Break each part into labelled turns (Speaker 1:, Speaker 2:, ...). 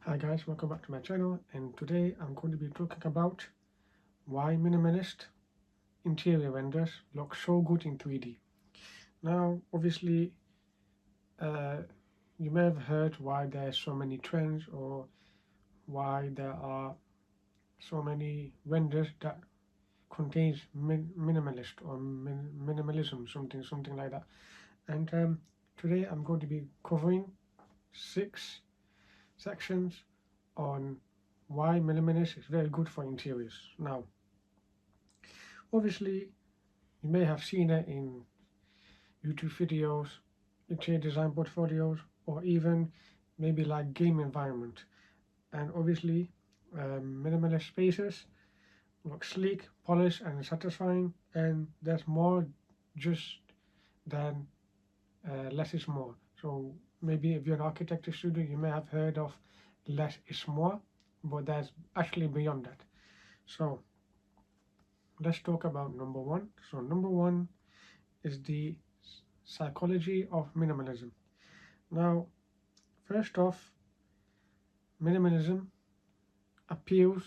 Speaker 1: Hi guys, welcome back to my channel, and today I'm going to be talking about why minimalist interior renders look so good in 3D. Now obviously uh, you may have heard why there are so many trends or why there are so many renders that contains minimalist or minimalism, something like that. And today I'm going to be covering 6 sections on why minimalist is very good for interiors. Now obviously, you may have seen it in YouTube videos, interior design portfolios, or even maybe like game environment. And obviously, minimalist spaces look sleek, polished, and satisfying. And there's more just than less is more. So maybe if you're an architecture student, you may have heard of less is more, but that's actually beyond that. So let's talk about number one. So number one is the psychology of minimalism. Now, first off, minimalism appeals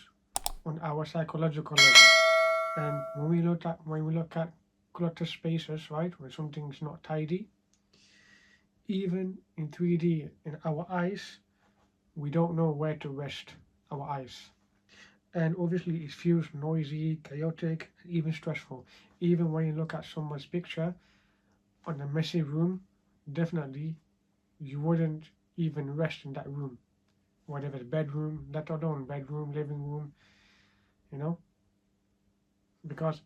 Speaker 1: on our psychological level. And when we look at cluttered spaces, right, where something's not tidy, even in 3D in our eyes, we don't know where to rest our eyes. And obviously it feels noisy, chaotic, even stressful. Even when you look at someone's picture on a messy room, definitely you wouldn't even rest in that room, whatever bedroom, let alone bedroom, living room, you know, because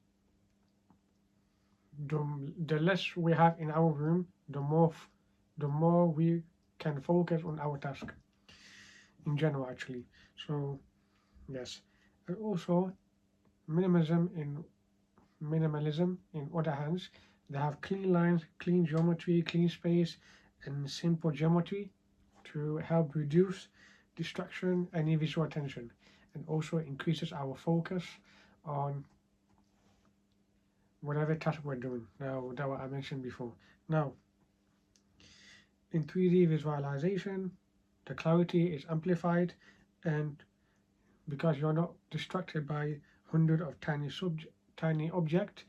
Speaker 1: the less we have in our room, the more we can focus on our task in general, actually. So yes, and also minimalism in other hands, they have clean lines, clean geometry, clean space, and simple geometry to help reduce distraction and visual attention, and also increases our focus on whatever task we're doing. Now that what I mentioned before. Now in 3D visualization, the clarity is amplified, and because you're not distracted by hundreds of tiny objects,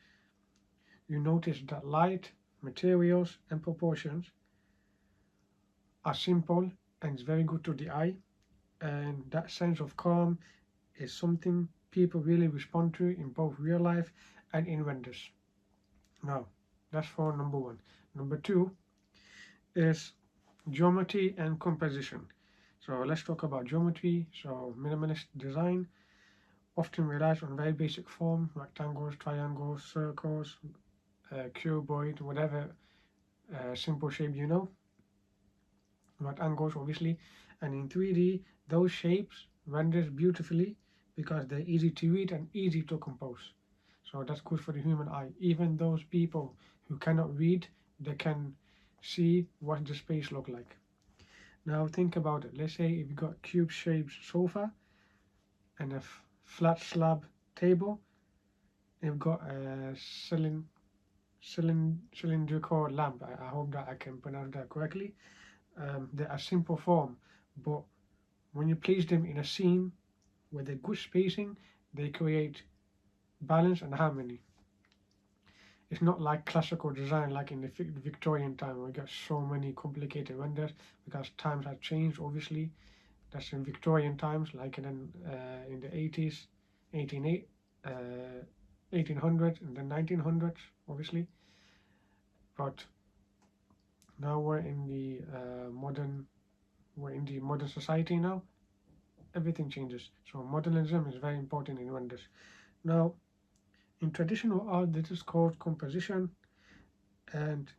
Speaker 1: you notice that light, materials, and proportions are simple and it's very good to the eye, and that sense of calm is something people really respond to in both real life and in renders. Now, that's for number one. Number two is geometry and composition. So let's talk about geometry. So minimalist design often relies on very basic form, rectangles, triangles, circles, cuboid, whatever simple shape you know, rectangles obviously. And in 3D, those shapes renders beautifully because they're easy to read and easy to compose. So that's good for the human eye. Even those people who cannot read, they can see what the space look like. Now think about it. Let's say if you got cube-shaped sofa and a flat slab table, and you've got a cylindrical lamp. I hope that I can pronounce that correctly. They are simple form, but when you place them in a scene with a good spacing, they create balance and harmony. It's not like classical design like in the Victorian time. We got so many complicated renders because times have changed. Obviously, that's in Victorian times, like in the 80s, 1880, 1800s, and the 1900s, obviously. But now we're in the modern society now. Everything changes. So modernism is very important in renders. Now, in traditional art, this is called composition, and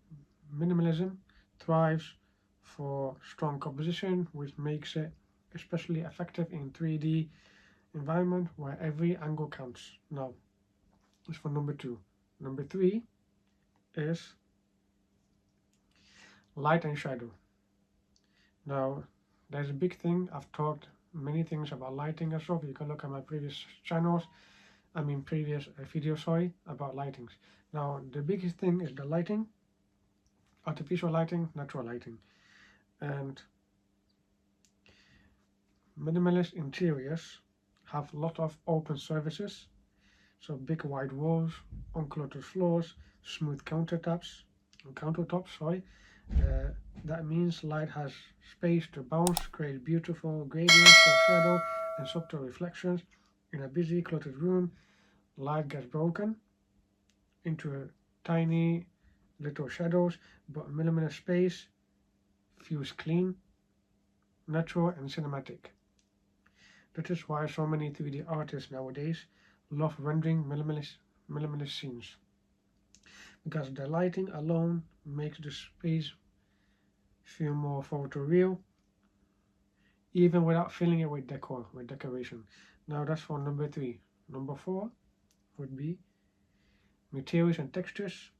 Speaker 1: minimalism thrives for strong composition, which makes it especially effective in 3D environment where every angle counts. Now, that's for number two. Number three is light and shadow. Now, there's a big thing. I've talked many things about lighting and stuff. You can look at my previous channels. Previous video, sorry, about lightings. Now, the biggest thing is the lighting, artificial lighting, natural lighting. And Minimalist interiors have a lot of open surfaces, so big wide walls, uncluttered floors, smooth countertops. That means light has space to bounce, create beautiful gradients of shadow and subtle reflections. In a busy, cluttered room, light gets broken into tiny little shadows, but minimalist space feels clean, natural, and cinematic. That is why so many 3D artists nowadays love rendering minimalist scenes, because the lighting alone makes the space feel more photoreal, even without filling it with decoration. Now that's for number 3. Number 4 would be materials and textures.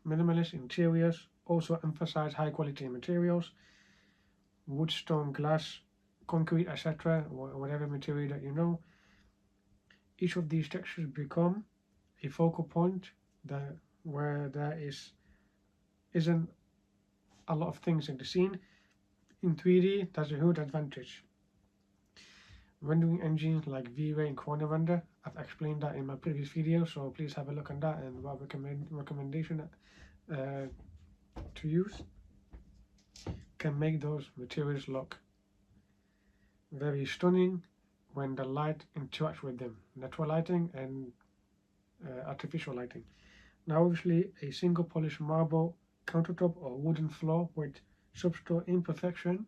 Speaker 1: Minimalist interiors also emphasize high quality materials, wood, stone, glass, concrete, etc., whatever material that you know. Each of these textures become a focal point where there isn't a lot of things in the scene. In 3D, that's a huge advantage. Rendering engines like V-Ray and Corner Render, I've explained that in my previous video, so please have a look at that and what recommendation to use, can make those materials look very stunning when the light interacts with them, natural lighting and artificial lighting. Now obviously a single polished marble countertop or wooden floor with subtle imperfection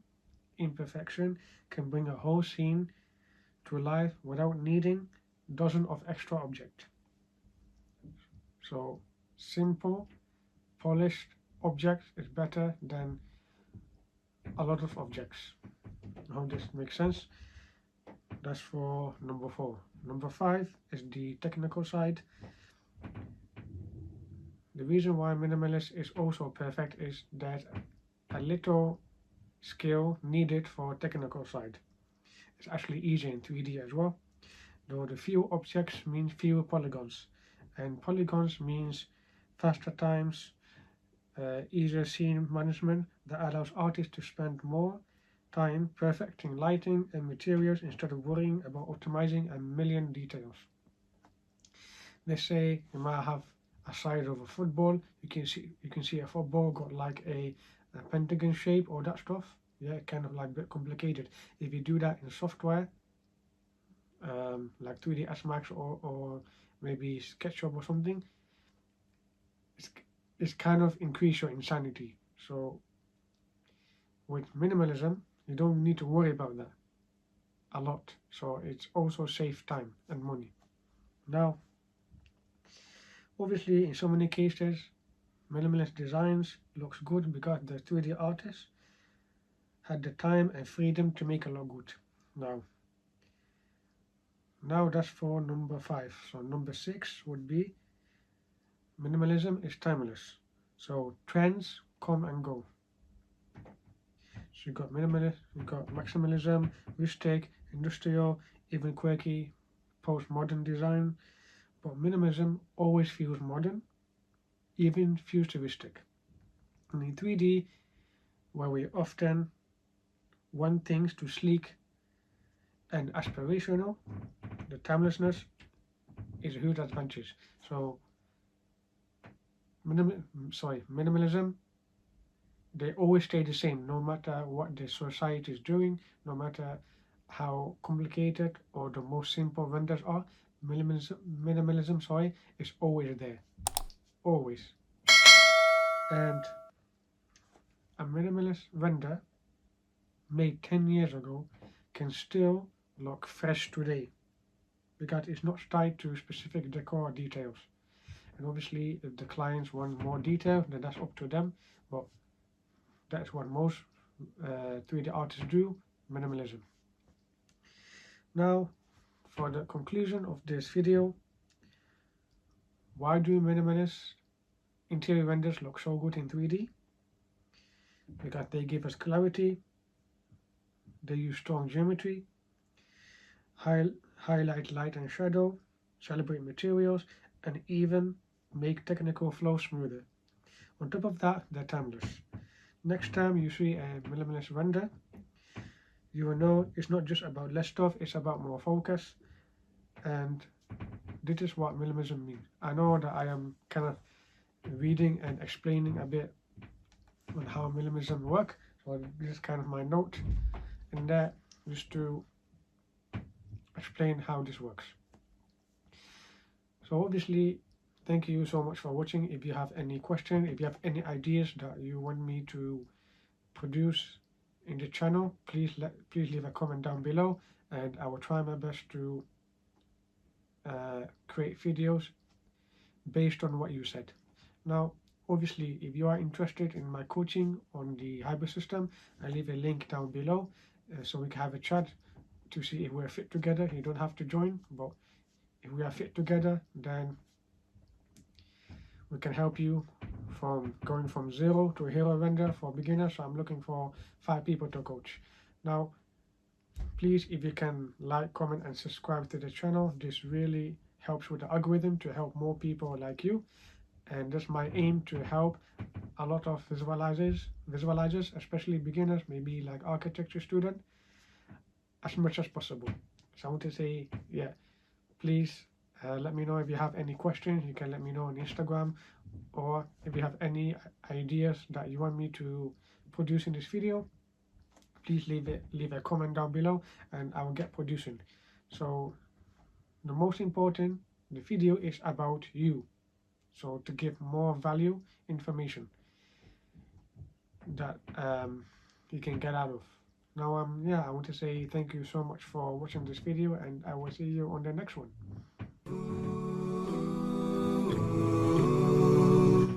Speaker 1: can bring a whole scene to life without needing dozens of extra objects. So simple, polished objects is better than a lot of objects. I hope this makes sense. That's for number 4. Number 5 is the technical side. The reason why minimalist is also perfect is that a little skill needed for technical side. It's actually easier in 3D as well, though the few objects mean fewer polygons, and polygons means faster times, easier scene management that allows artists to spend more time perfecting lighting and materials instead of worrying about optimizing a million details. Let's say you might have a size of a football. You can see a football got like a pentagon shape or that stuff. Yeah, kind of like a bit complicated. If you do that in software, like 3ds Max or maybe SketchUp or something, it's kind of increase your insanity. So with minimalism, you don't need to worry about that a lot. So it's also save time and money. Now, obviously, in so many cases, minimalist designs looks good because the 3D artists had the time and freedom to make it look good. Now that's for number 5. So number 6 would be minimalism is timeless. So trends come and go. So you got minimalist, you got maximalism, rustic, industrial, even quirky, postmodern design. But minimalism always feels modern, even futuristic. And in 3D, where we often want things to sleek and aspirational, the timelessness is a huge advantage. So minimalism, they always stay the same, no matter what the society is doing, no matter how complicated or the most simple renders are. Minimalism, is always there, always. And a minimalist render made 10 years ago can still look fresh today because it's not tied to specific decor details. And obviously, if the clients want more detail, then that's up to them. But that's what most 3D artists do, minimalism. Now, for the conclusion of this video, why do minimalist interior renders look so good in 3D? Because they give us clarity, they use strong geometry, highlight light and shadow, calibrate materials, and even make technical flow smoother. On top of that, they're timeless. Next time you see a minimalist render, you will know it's not just about less stuff, it's about more focus. And this is what minimalism means. I know that I am kind of reading and explaining a bit on how minimalism works, so this is kind of my note in there, just to explain how this works. So obviously, thank you so much for watching. If you have any questions, if you have any ideas that you want me to produce in the channel, please leave a comment down below, and I will try my best to create videos based on what you said. Now, obviously, if you are interested in my coaching on the hybrid system, I leave a link down below so we can have a chat to see if we're fit together. You don't have to join, but if we are fit together, then we can help you from going from 0 to a hero vendor for beginners. So I'm looking for 5 people to coach. Now, please, if you can like, comment, and subscribe to the channel, this really helps with the algorithm to help more people like you. And that's my aim, to help a lot of visualizers, especially beginners, maybe like architecture student, as much as possible. So I want to say, yeah, please let me know if you have any questions. You can let me know on Instagram, or if you have any ideas that you want me to produce in this video, please leave a comment down below and I will get producing. So the most important, the video is about you. So to give more value information that you can get out of. Now, yeah, I want to say thank you so much for watching this video, and I will see you on the next one.